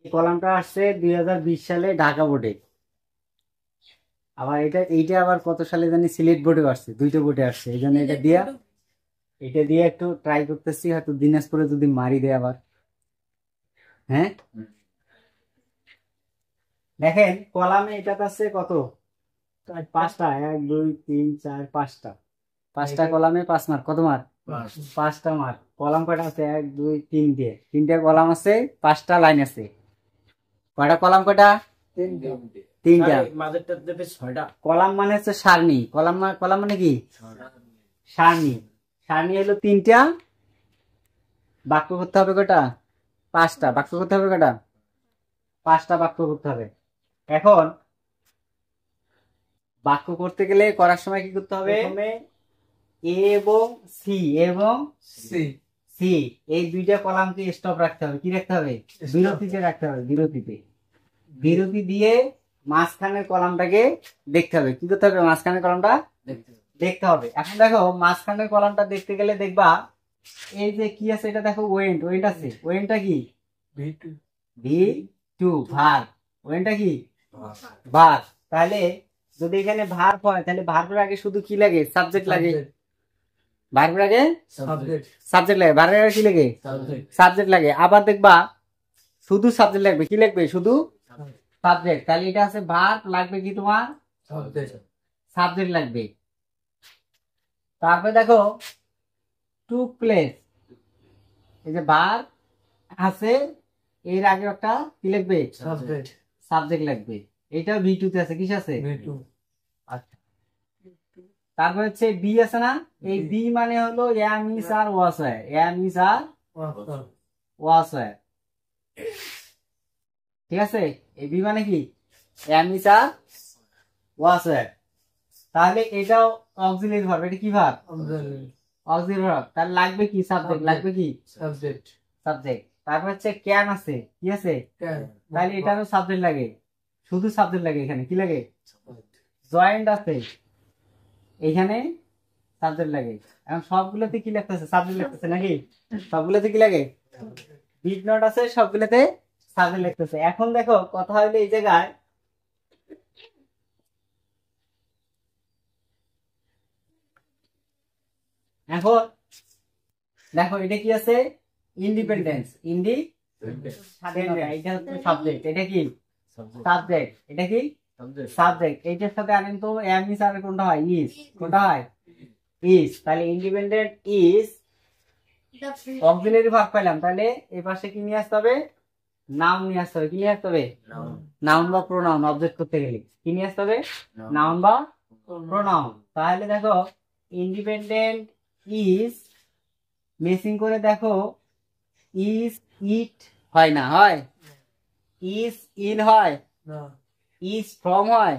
এই কলামটা আসছে 2020 সালে ঢাকা বোর্ডে। আবার এইটা আবার কত সালে জানি সিলেট বোর্ডে আসছে, দুইটা বোর্ডে আসছে। এই জন্য এটা দিয়ে একটু ট্রাই করতেছি, হয়তো দিনাজপুরে যদি মারি দেয় আবার। হ্যাঁ, দেখেন কলামে এটা আছে কত, পাঁচটা, 1 2 3 4 5টা, 5টা কলামে 5 মার্ক। কত মার্ক? 5টা মার্ক। কলাম কয়টা আছে? 1 2 3 দিয়ে, 3টে কলাম আছে, 5টা লাইন আছে। কয়টা কলাম? কয়টা? 3টা। কলাম মানে হচ্ছে সারণী। কলাম মানে কি? সারণী। সারণী হলো 3টা। বাক্য করতে হবে কয়টা? 5টা। বাক্য করতে হবে কয়টা? 5টা বাক্য করতে হবে। এখন বাক্য করতে গেলে করার সময় কি করতে হবে? এ এবং সি সি এই দুইটা কলামকে স্টপ রাখতে হবে। কি রাখতে হবে? বিরতিতে রাখতে হবে। বিরতি দিয়ে মাঝখানের কলামটাকে দেখতে হবে। কি করতে হবে? মাঝখানের কলামটা দেখতে হবে। এখন দেখো মাঝখানের কলামটা দেখতে গেলে দেখবা এই যে কি আছে, এটা দেখো ওয়েন্ট আছে। ওয়েন্টটা কি? ভি টু ভার। ওয়েন্টটা কি? ভার। তাহলে যদি এখানে ভার হয় তাহলে ভার্বের আগে শুধু কি লাগে? সাবজেক্ট লাগে। ভার্বের আগে সাবজেক্ট লাগে। ভার্বের আগে কি লাগে? সাবজেক্ট লাগে। আবার দেখবা শুধু সাবজেক্ট লাগবে। কি লাগবে? শুধু সাবজেক্ট। তাহলে এটা আছে ভার্ব, লাগবে কি তোমার? সাবজেক্ট লাগবে। তারপরে দেখো টুক প্লেস, এই যে ভার্ব আছে, এর আগে একটা কি লাগবে? সাবজেক্ট লাগবে। এটা ভি2 তে আছে। কিস আছে? আচ্ছা। তারপর হচ্ছে বি আছে না? এই বি মানে হলো এম ইস আর ওয়াস হয়। এম ইস আর ওয়াস হয়। ঠিক আছে? এই বি মানে কি? এম ইস আর ওয়াস হয়। তাহলে এটাও অক্সিলারি ভার্ব। এটা কি ভার্ব? Auxiliary verb. তাহলে লাগবে কি? সাবজেক্ট। লাগবে কি? সাবজেক্ট। তারপর হচ্ছে ক্যান আছে। কি আছে? তাহলে এটারও সাবজেক্ট লাগে। শুধু সাবজেক্ট লাগে। এখানে কি লাগে? জয়েন্ট আছে, এখানে সাবজেক্ট লাগে। এখন সবগুলোতে কি লাগতেছে? সাবজেক্ট লাগতেছে নাকি? সবগুলোতে কি লাগে? ডিড নট আছে, সবগুলোতে সাবজেক্ট লাগতেছে। এখন দেখো কথা হইলো এই জায়গায় এখন দেখো এটা কি আছে? ইন্ডিপেন্ডেন্স। স্বাধীনতা। এটা হচ্ছে সাবজেক্ট। এটা কি? সাবজেক্ট। এটা কি? সাবজেক্ট। এইটার সাথে আনেন তো এম ইস আর কোনটা হয়? ইস। কোনটা হয়? ইস। তাহলে ইন্ডিপেন্ডেন্ট ইস অক্সিলারি ভার্ব পাইলাম। তাহলে এই পাশে কি নিয়ে আসতে হবে? নাউন নিয়ে আসতে হবে। কি নিয়ে আসতে হবে? নাউন বা প্রোনাউন। অবজেক্ট করতে গেলে কি নিয়ে আসতে হবে? নাউন বা প্রোনাউন। তাহলে দেখো ইন্ডিপেন্ডেন্ট ইজ, মেসিং করে দেখো ইজ ইট হয় না? হয়? ইজ ইন হয়? ইজ ফ্রম হয়?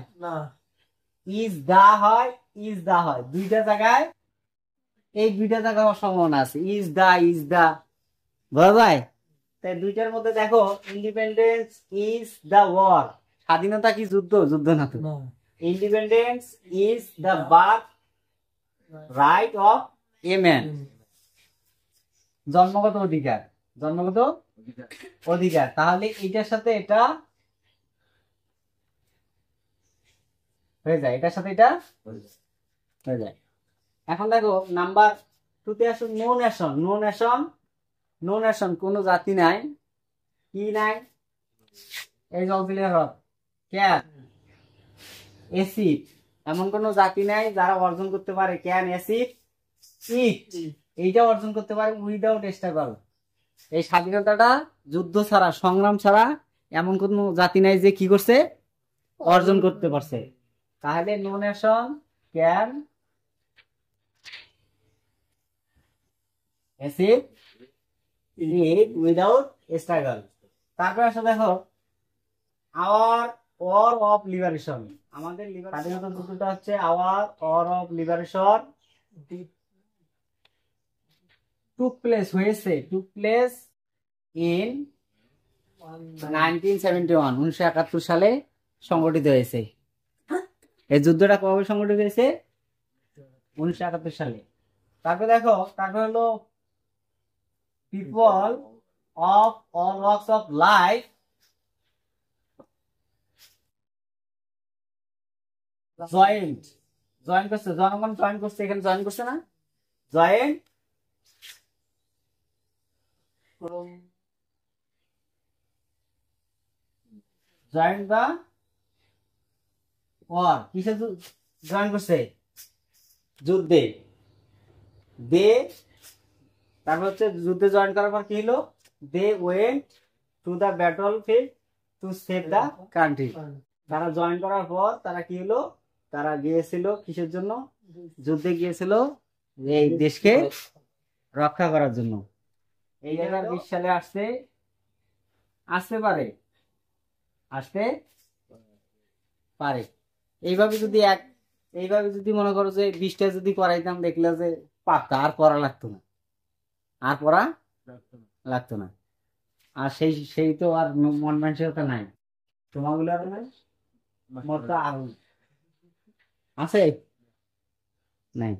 ইজ দা হয়? ইজ দা হয়? দুইটা জায়গায়, এই দুইটা জায়গায় অসম্ভাবনা আছে। ইজ দা বড় ভাই। তাই দুইটার মধ্যে দেখো ইন্ডিপেন্ডেন্স ইজ দা ওয়ার। স্বাধীনতা কি যুদ্ধ? যুদ্ধ না তো। Independence is the birth right of a man. জন্মগত অধিকার। জন্মগত অধিকার। তাহলে এটার সাথে এটা হয়ে যায়, এটার সাথে এটা হয়ে যায়। এখন দেখো নাম্বার 2 তে আসো। No nation. নো নেশন কোন জাতি নাই। কি নাই? এই যে অক্সিলারি ভার্ব ক্যান। অ্যাসিড এমন কোন জাতি নাই যারা অর্জন করতে পারে। ক্যান অ্যাসিড ইট, এইটা অর্জন করতে পারে উইদাউট স্ট্রাগল। এই স্বাধীনতাটা যুদ্ধ ছাড়া, সংগ্রাম ছাড়া এমন কোন জাতি নাই যে কি করছে? অর্জন করতে পারছে। তাহলে no nation can achieve it without struggle. তারপরে আসলে দেখো আওয়ার ওয়ার অফ লিবারেশন। আমাদের স্বাধীনতা যুদ্ধটা হচ্ছে our war of liberation took place হয়েছে। টুক প্লেস ইন 1971 সালে সংগঠিত হয়েছে। এই যুদ্ধটা কবে সংগঠিত হয়েছে? 1971 সালে। তারপরে দেখো, তারপরে হলো people of all walks of life joint join করছে, জনগণ জয়েন করছে, এখানে জয়েন করছে না, জয়েন্ট জয়েন্ট বা ওয়ার, কিসে জয়েন করছে, যুদ্ধে। দে, তারপর হচ্ছে যুদ্ধে জয়েন করার পর কি হলো, they went to the battle field to save the country. তারা জয়েন করার পর তারা কি হলো, তারা গিয়েছিল কিসের জন্য, যুদ্ধে গিয়েছিল এই দেশকে রক্ষা করার জন্য। এই 2020 সালে আসতে আসতে পারে, আসতে পারে। এইভাবে যদি এইভাবে যদি মনে করো যে 20টা যদি করাইতাম, দেখলে যে পারতা, আর পড়া লাগতো না, আর পড়া লাগতো না। আর সেই সেই তো আর মন মানসিকতা নাই তোমাগুলো, আর নাই, মোর তো আর আছে নাই।